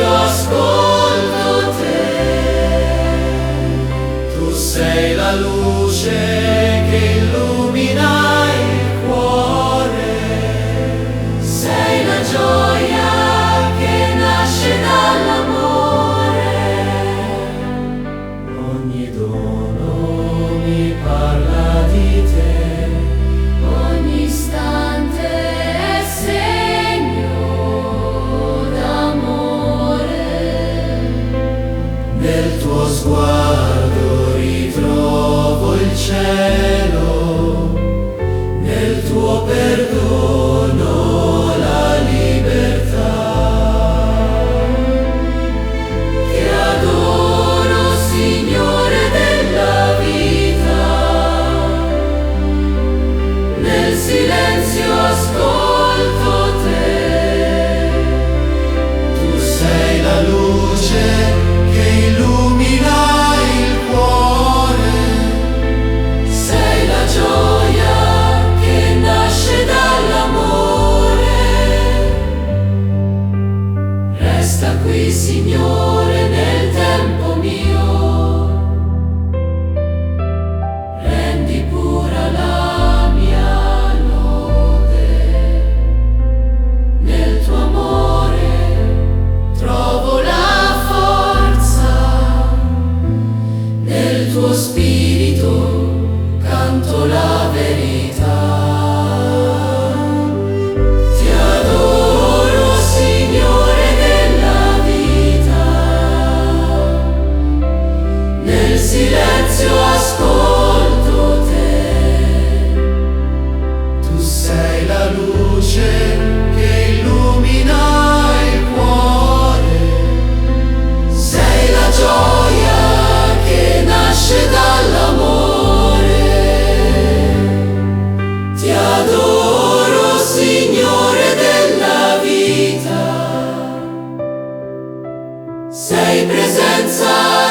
silenzio ascolto te. Tu sei la luce che illumina il cuore, sei la gioia che nasce dall'amore. ogni dono mi parla di te, Ogni istante è segno d'amore. nel tuo sguardo ritrovo il cielo, nel tuo perdono la libertà. Ti adoro, Signore della vita, nel silenzio ascolto te. Tu sei la luce che illumina il cuore, Sei la gioia che nasce dall'amore. Resta qui, Signore, nel tempo mio. Rendi pura la mia lode. Nel tuo amore trovo la forza. Nel tuo spirito canto la verità. Ti adoro, Signore della vita, nel silenzio ascolto te. tu sei la luce che illumina il cuore, Sei la gioia che nasce dall'amore. Ti adoro, Signore della vita, sei presenza